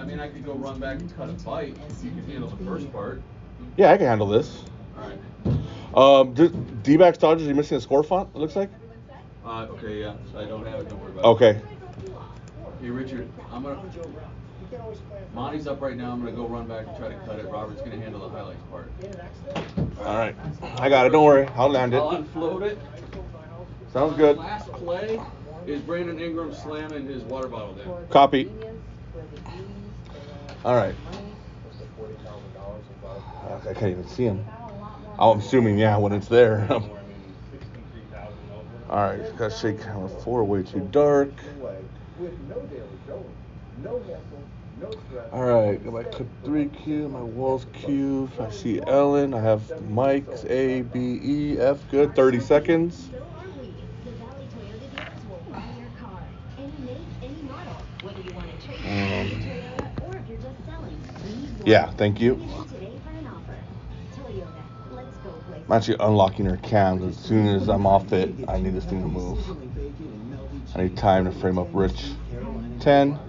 mean, I could go run back and cut a bite. You can handle the first part. Yeah, I can handle this. All right. D-backs Dodgers, are you missing a score font, it looks like? Okay, yeah. So I don't have it. Don't worry about Okay. it. Hey, Richard, Monty's up right now. I'm gonna go run back and try to cut it. Robert's gonna handle the highlights part. All right. I got it. Don't worry. I'll land it. I'll unfloat it. Sounds good. Last play is Brandon Ingram slamming his water bottle down. Copy. All right. I can't even see him. I'm assuming, yeah, when it's there. All right. Gotta shake camera 4 way too dark. All right, got my clip 3 queue, my walls queue. I see Ellen. I have mics A, B, E, F. Good. 30 seconds. Yeah, thank you. I'm actually unlocking her cams. As soon as I'm off it, I need this thing to move. I need time to frame up Rich. 10.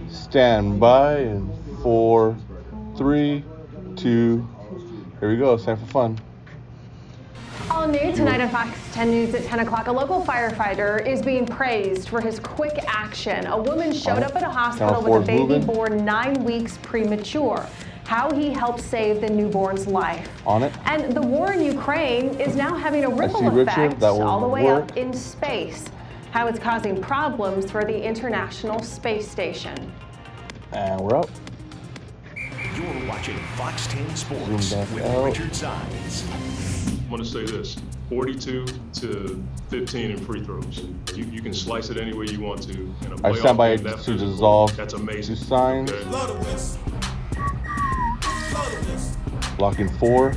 Stand by in 4, 3, 2. Here we go. It's time for fun. All new tonight on Fox 10 News at 10 o'clock. A local firefighter is being praised for his quick action. A woman showed up at a hospital with a baby born 9 weeks premature. How he helped save the newborn's life. On it. And the war in Ukraine is now having a ripple effect all the way up in space. How it's causing problems for the International Space Station. And we're up. You're watching Fox 10 Sports with Richard Sines. I want to say this, 42 to 15 in free throws. You can slice it any way you want to. In a I stand by game, to dissolve. That's amazing. 2 signs. Okay. Blocking 4.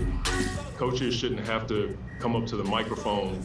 Coaches shouldn't have to come up to the microphone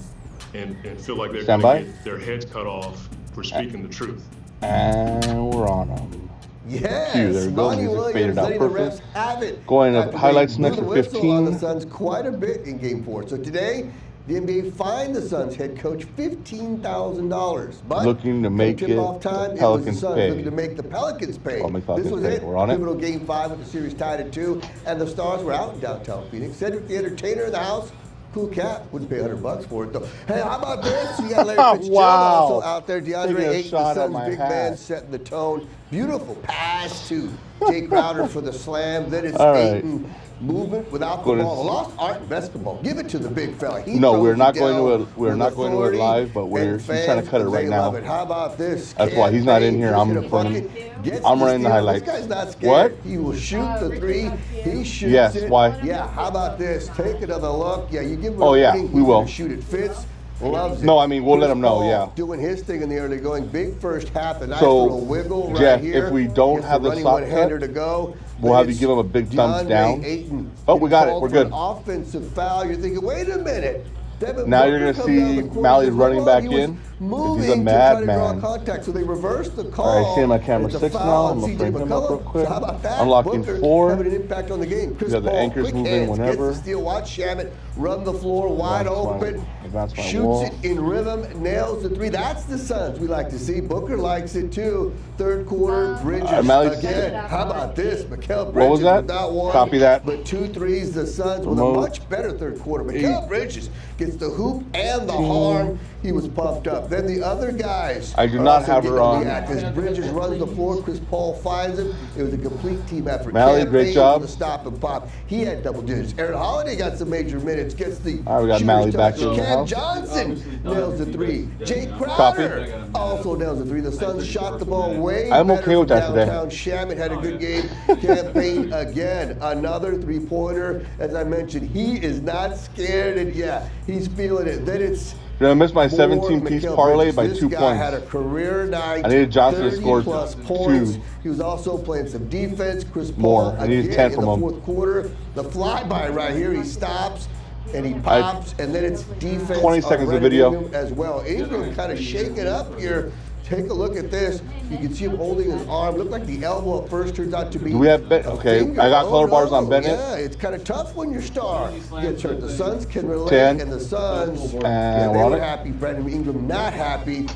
and feel like they're Stand going by. to get their heads cut off for speaking the truth. And we're on them. Yes, Cue, there we go. Monty Music Williams faded out letting the perfect. refs have it. Going to After highlights they next blew for the whistle on the 15. Suns quite a bit in Game 4. So today, the NBA fined the Suns head coach $15,000. But Looking to make it tip-off time, the it was the Pelicans Suns pay. looking to make the Pelicans pay. I'll make Pelicans This was pay. it. We're on it. Pivotal Game 5 with the series tied at 2, and the Stars were out in downtown Phoenix. Cedric the Entertainer in the house. Cool cat. Wouldn't pay $100 for it though. Hey, how about this? You got Larry Fitzgerald Wow. also out there. DeAndre Taking a Ayton, the shot at Suns' my big hat. man, setting the tone. Beautiful pass to Jay Crowder for the slam. Then it's All right. Ayton movement without the Go to- ball. Lost art in basketball. Give it to the big fella. He No, throws we're not it going to down it- we're with not going to it authority, live, but we're- and he's trying to cut it fans, right they now. love it. How about this? That's why he's not in here. I'm Can't running- pay, gets I'm the running the steal. highlights. This guy's not scared. What? He will shoot the 3. He shoots Yes, it. why? Yeah, how about this? Take another look. Yeah, you give him Oh, a yeah, thing, we he's will. gonna shoot it. Fits. Loves it. No, I mean, we'll let Chris him know, Paul yeah. Doing his thing in the early going. Big first half. A nice So, little wiggle right Jeff, here. if we don't Gets have the running sock one-hander cut, to go. we'll But have you it's give him a big thumbs DeAndre down. Ayton. Oh, we got it. Called We're for good. an offensive foul. You're thinking, wait a minute. Devin Now Booker you're gonna comes see down the court, Mally says, running "Well, back he was in, 'cause moving he's a to try to draw madman." contact, so they reversed the call. All right, I see him at camera It's a 6 foul now. on I'm gonna CJ frame him up McCollum. real quick. So how about that? Unlocking Booker 4. having an impact on the game. Chris got the Paul, anchors quick moving hands, whenever. Gets the steal. Watch Shamet run the floor wide open. Advance my Shoots wall. it in rhythm, nails the 3. That's the Suns we like to see. Booker likes it too. Third quarter, Bridges Mally- again. How about this? Mikal Bridges What was that? with that one. Copy that. But 2 threes, the Suns with a Remote. much better third quarter. Mikal Bridges gets the hoop and the harm. He was pumped up. Then the other guys. I do are not also have her getting on. the act. As Bridges runs the floor, Chris Paul finds him. It was a complete team effort. Mally, Cam great Payne job. with the stop and pop. He had double digits. Aaron Holiday got some major minutes. Gets the. All right, we got shooter's Mally touch. back in the Cam house. Johnson nails the 3. Jake Crowder Copy. also nails the 3. The Suns shot the ball way I'm better okay with from that today. downtown. Shamet had a good game. Campaign again. Another 3-pointer. As I mentioned, he is not scared, and yeah, he's feeling it. Then it's. You're gonna miss my more 17-piece Mikal parlay Bridges. by This 2 guy points. had a career night. I needed Johnson to 30 score plus 2. points. He was also playing some defense. Chris Paul More. I needed again 10 in from the him. fourth quarter. The flyby right here. He stops. And he pops, and then it's defense. 20 seconds of Brandon video. Ingram as well. Ingram kind of shaking up here. Take a look at this. You can see him holding his arm. Looked like the elbow at first, turns out to be. Do we have a okay, finger. I got Oh, color bars on no. Bennett. Yeah, it's kind of tough when your star gets hurt. The Suns can relate, 10. and the Suns, And yeah, they we're on were it. happy. Brandon Ingram not happy.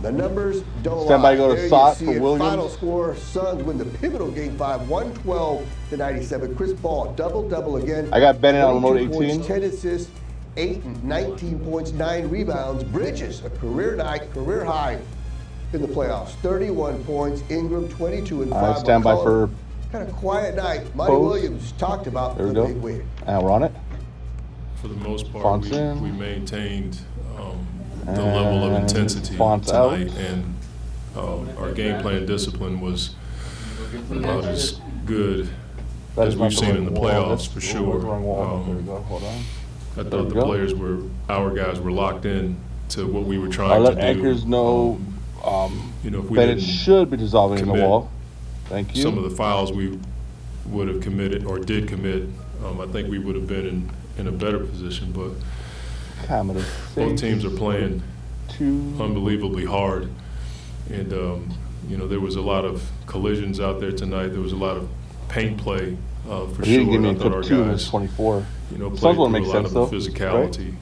The numbers don't Stand by, lie. go to There you Sott see for it. Williams. Final score, Suns win the pivotal Game 5, 112-97. Chris Paul, double-double again. I got Bennett on remote 22 points, 18. 10 assists, 19 points, 9 rebounds. Bridges, a career night, career high in the playoffs. 31 points. Ingram, 22 and 5. All right, stand by for kind of quiet night. Monty Pose. Williams talked about There the we big go. win. And we're on it. For the most part, Fonts we in. maintained the level of And intensity fonts tonight, out. and our game plan discipline was about as good That as is we've not seen in the wrong wall. playoffs That's for the sure. wrong wall. There we go. Hold on. I There thought we the go. players our guys were locked in to what we were I'll trying let to do. anchors know If we Bennett didn't should be dissolving in the commit wall. Thank you. some of the fouls we would have committed or did commit, I think we would have been in a better position. But Camera both teams are playing two. unbelievably hard, and there was a lot of collisions out there tonight. There was a lot of paint play for He didn't sure. give me And a I thought our clip 2 in guys, his 24. played Sounds through what makes a lot sense, of though, the physicality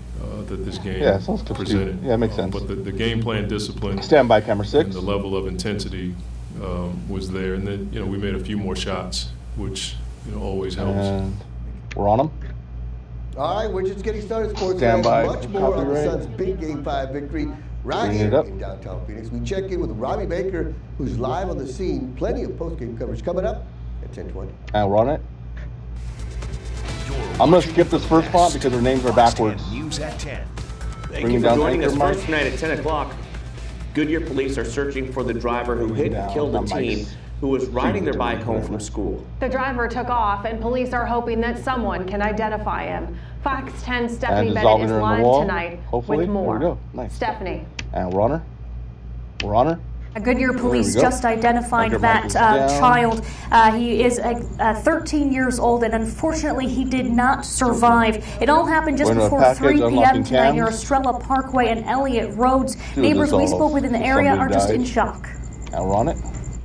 that this game Yeah, sounds clip 2. presented. Yeah, it makes sense. But the game plan discipline Stand by, camera 6. and the level of intensity was there, and then we made a few more shots, which always helps. And we're on them. All right, we're just getting started, sports Stand fans. by. Much more on the Copyright. Suns' big Game 5 victory right Bring here it up. in downtown Phoenix. We check in with Robbie Baker, who's live on the scene. Plenty of post-game coverage coming up at 10:20. And we're on it. I'm going to skip this first font because their names are Fox 10 backwards. News at 10. Thank Bringing you for down joining us anchor mic. first tonight at 10 o'clock. Goodyear police are searching for the driver who hit and down killed a the teen mics. who was riding their bike home from school. The driver took off, and police are hoping that someone can identify him. Fox 10 Stephanie And Bennett dissolving is her in the live wall, tonight hopefully. with There more. we go. Nice. Stephanie. And we're on her. We're on her. Goodyear police go. just identified Anchor that mic is down. child. He is 13 years old, and unfortunately, he did not survive. It all happened just Window before package, 3 p.m. unlocking tonight near cams. Estrella Parkway and Elliott Roads. this Neighbors we all. spoke with in the area Somebody are just died. in shock. And we're on it.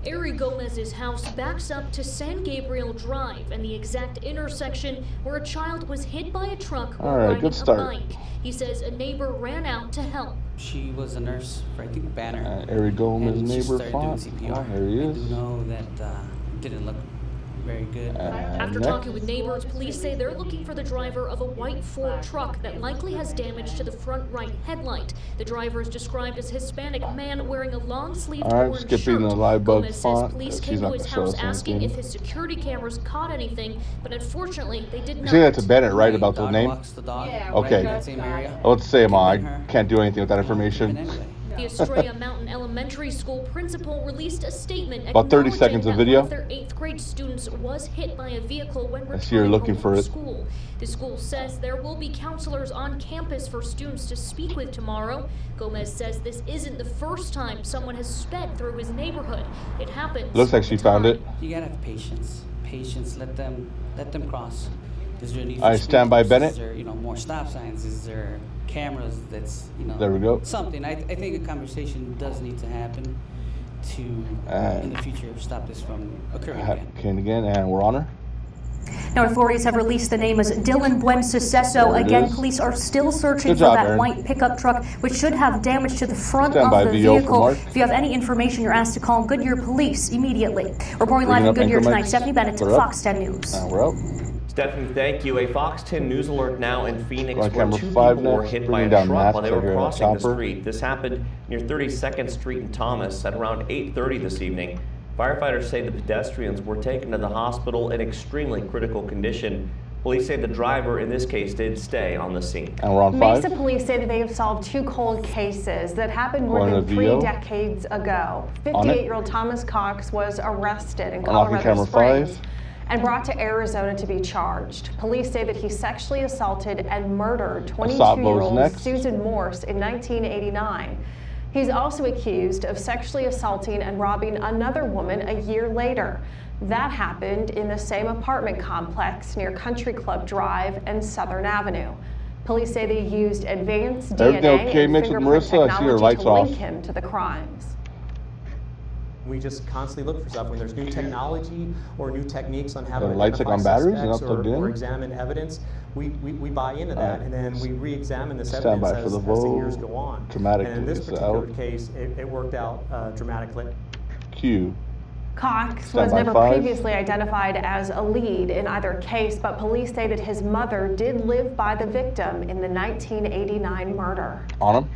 Ari Gomez's house backs up to San Gabriel Drive and the exact intersection where a child was hit by a truck while All right, riding good start. a bike. He says a neighbor ran out to help. She was a nurse for, I think, Banner. Ari Gomez and she neighbor started font. doing CPR. Oh, there he I is. do know that didn't look very good. After next. talking with neighbors, police say they're looking for the driver of a white Ford truck that likely has damage to the front right headlight. The driver is described as a Hispanic man wearing a long-sleeved All right, orange skipping shirt. the live bug Gomez says font. police She's came not to his gonna show house us asking anything. if his security cameras caught anything, but unfortunately they did You not. say that to Bennett, right, My about the dog name? walks the dog Okay. right in that same area. Let's say, Ma, I Given her- can't do anything with that But information. anyway. The Estrella Mountain Elementary School principal released a statement About 30 acknowledging seconds of that video. one of their 8th grade students was hit by a vehicle when I see you're returning looking home for from it. school. The school says there will be counselors on campus for students to speak with tomorrow. Gomez says this isn't the first time someone has sped through his neighborhood. It happens. Looks like all she the found time. it. You gotta have patience. Patience. Let them cross. Is there a need for All right, stand by, speed bumps? Bennett. Is there more stop signs? Is there cameras? That's There we go. something. I think a conversation does need to happen to in the future stop this from occurring again. Kane again, and we're on her. Now, authorities have released the name as Dylan Buensuceso. There it Again, is. police are still searching Good for job, that Aaron. white pickup truck, which should have damage to the front Stand by, of the VO for vehicle. Mark. If you have any information, you're asked to call Goodyear Police immediately. Reporting Bringing live in up Goodyear anchor tonight, mics. Stephanie Bennett, We're up. Fox 10 News. And we're out. Stephanie, thank you. A Fox 10 News alert now in Phoenix Going where camera 2 5 people were next, hit by bringing a down truck Matt while they over were here on crossing the Chopper. street. This happened near 32nd Street in Thomas at around 8:30 this evening. Firefighters say the pedestrians were taken to the hospital in extremely critical condition. Police say the driver in this case did stay on the scene. And we're on 5. Mesa police say that they have solved 2 cold cases that happened more Going than to 3 VO. decades ago. On it. 58-year-old Thomas Cox was arrested in Unlocking Colorado camera Springs 5. and brought to Arizona to be charged. Police say that he sexually assaulted and murdered Assault goes 22-year-old next. Susan Morse in 1989. He's also accused of sexually assaulting and robbing another woman a year later. That happened in the same apartment complex near Country Club Drive and Southern Avenue. Police say they used advanced Everything DNA okay, and Mitch, with fingerprint Marissa? I see her technology lights to link off. him to the crimes. We just constantly look for stuff when there's new technology or new techniques on how to lights like identify on batteries and suspects not plugged in? or examine evidence. We buy into that, and then we re-examine this Stand by evidence for as the the years vote. go on. Dramatic And in this is particular out. case, it worked out dramatically. Q. Cox Stand was by never 5. previously identified as a lead in either case, but police say that his mother did live by the victim in the 1989 murder. On him.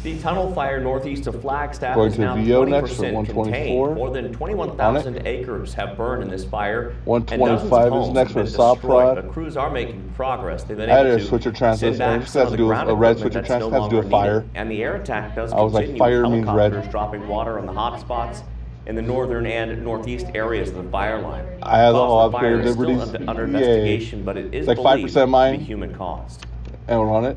The tunnel fire northeast of Flagstaff Going is to now VO next 20% for 124. contained. More than 21,000 acres have burned in this fire. 125 and dozens of is homes next have for been Saw destroyed, Prod. But crews are making progress. They've been I had able to to switch your translation. send back It some has of to the do with ground a red equipment switcher that's translation, no has to do with longer fire. needed. And the air attack does I was like, continue. fire means red. Helicopters dropping water on the hot spots in the northern and northeast areas of the fire line. I had Cause all of the fire upgraded is still liberties. under Yay. investigation, but it is Like believed 5% to mine. be human caused. And we're on it.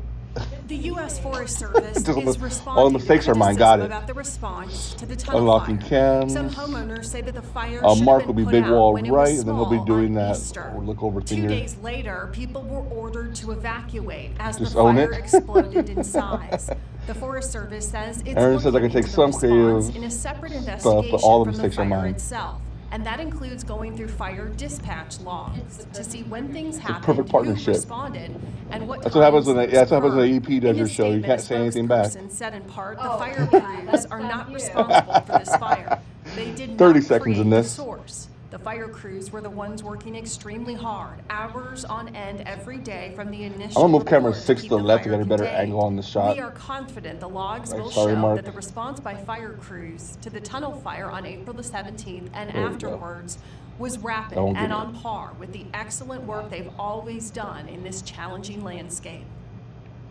The U.S. Forest Service is All the responding mistakes to are mine. Got it. criticism about the response to the tunnel Unlocking fire. cams. Some homeowners say that the fire should have Mark will been be put big out wall when it right, was and then he'll be small doing on that. Easter. Or look over 2 finger. days later, people were ordered to evacuate as Just the own fire it. exploded in size. The Forest Service says it's Aaron says I looking can take into the some response creative in a separate stuff, investigation but all the from the mistakes are fire mine. itself. And that includes going through fire dispatch logs to see when things happened, perfect who partnership. responded, and what That's what happens when times that's what happens when occurred. the EP does In your a show. You statement, can't a say anything back. spokesperson said in part, the fire crews are not responsible for this fire. They did 30 not seconds create in the this. source. The fire crews were the ones working extremely hard, hours on end every day from the initial I'm gonna move camera report 6 keep to the left to fire get a better contained. angle on the shot. We are confident the logs will Sorry, show Mark. that the response by fire crews to the tunnel fire on April the 17th and There we go. afterwards was rapid That won't and get on par with the excellent work they've always done in this challenging landscape.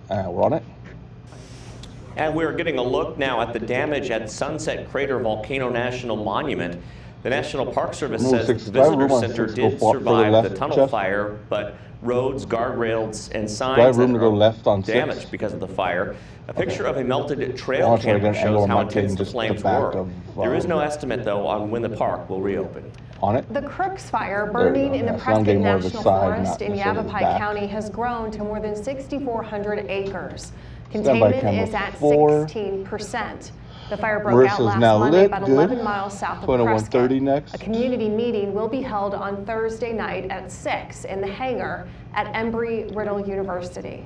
We're on it. And we're getting a look now at the damage at Sunset Crater Volcano National Monument. The National Park Service Move says six. the Drive visitor room on center six, go did far- further survive left, the tunnel Jeff. fire, but roads, guardrails, and signs Drive room that to go are left on 6. damaged because of the fire. A picture of a melted trail I'll try to camera get an angle shows on how my intense taking the just the flames back were. of, There is no estimate, though, on when the park will reopen. On it. The Crooks Fire There you burning go. in the Yeah, so I'm Prescott getting more of the National side, Forest not in necessarily the Yavapai back. County has grown to more than 6,400 acres. Stand by Containment camera is at 4. 16%. The fire broke out Marissa's last now Monday lit. about Good. 11 miles south of Going to Prescott. 130 next. A community meeting will be held on Thursday night at 6 in the hangar at Embry-Riddle University.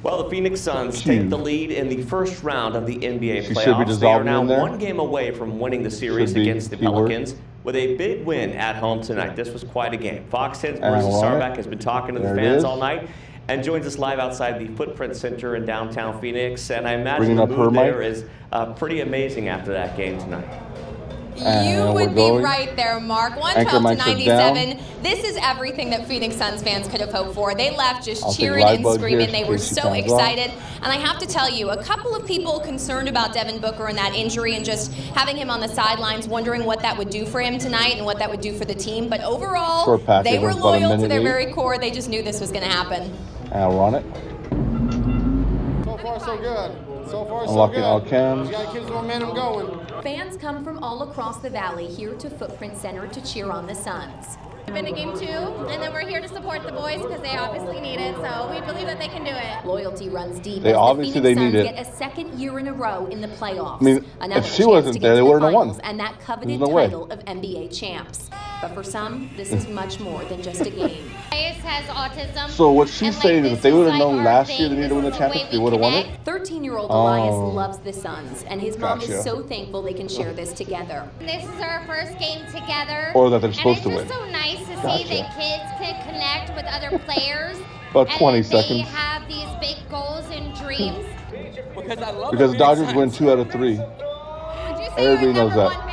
Well, the Phoenix Suns Huge. take the lead in the first round of the NBA She should be playoffs. They are dissolving now in there. 1 game away from winning the series Should be, against the keyword. Pelicans with a big win at home tonight. This was quite a game. Fox 10's And Marissa we're on it. Sarback has been talking to the There it fans is. all night and joins us live outside the Footprint Center in downtown Phoenix. And I imagine Bringing the up her mood there mic. is pretty amazing after that game tonight. You we're would be going. right there, Mark. Anchor 112 to mics are 97. This is everything that Phoenix Suns fans could have hoped for. They left just I'll take cheering live and bug screaming. here They in were case she so times off. excited. And I have to tell you, a couple of people concerned about Devin Booker and that injury and just having him on the sidelines, wondering what that would do for him tonight and what that would do for the team. But overall, Short pass, they it were was about a loyal to minute their eight. very core. They just knew this was going to happen. We're on it. So far, so good. So far, so Unlocking good. all cams. We gotta keep the momentum going. Fans come from all across the valley here to Footprint Center to cheer on the Suns. We've been to game 2, and then we're here to support the boys because they obviously need it, so we believe that they can do it. Loyalty runs deep They as obviously the Phoenix they need Suns it. get a second year in a row in the playoffs. I mean, Another if she chance wasn't to there, get they to the wouldn't have won. finals and that coveted There's no way. title of NBA champs. But for some, this is much more than just a game. Elias has autism. So what she's saying is if they would have known last year they thing, needed to win the this is the way championship, they we would have won it? connect. 13-year-old Oh. Elias loves the Suns, and his mom Gotcha. is so thankful they can share this together. This is our first game together. Or that they're supposed to and win. it's just so nice to Gotcha. see that kids can connect with other players. About and 20 that they seconds. have these big goals and dreams. Because the Dodgers win 2 out of 3. Everybody knows that.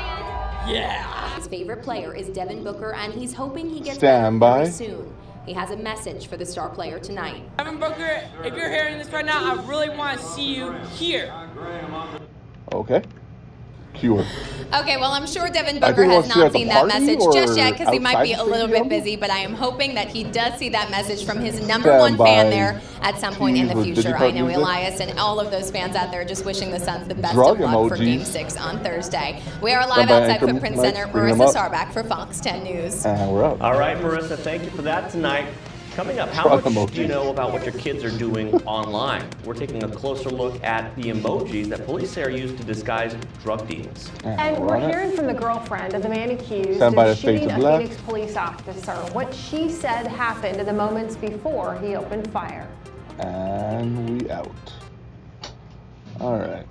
His favorite player is Devin Booker, and he's hoping he gets Stand better by. very soon. He has a message for the star player tonight. Devin Booker, if you're hearing this right now, I really want to see you here. Okay. Cue her. Okay, well, I'm sure Devin I Booker think has we'll see her not at the seen that party message or just yet because he might be a outside little the bit stadium? busy, but I am hoping that he does see that message from his number Stand one fan by. there at some point in the Jeez, with future. I know Digipart music. Elias and all of those fans out there just wishing the Suns the best Drug of luck for emojis. Game 6 on Thursday. We are live Stand by, outside Anchor Footprint Mike, Center. bring him Marissa up. Sarback for Fox 10 News. And we're up. All right, Marissa, thank you for that tonight. Coming up, how Shrug much do you emojis. know about what your kids are doing online? We're taking a closer look at the emojis that police say are used to disguise drug deals. And we're hearing from the girlfriend of the man accused Stand by the of shooting face a of left. Phoenix police officer. What she said happened in the moments before he opened fire. And we out. All right.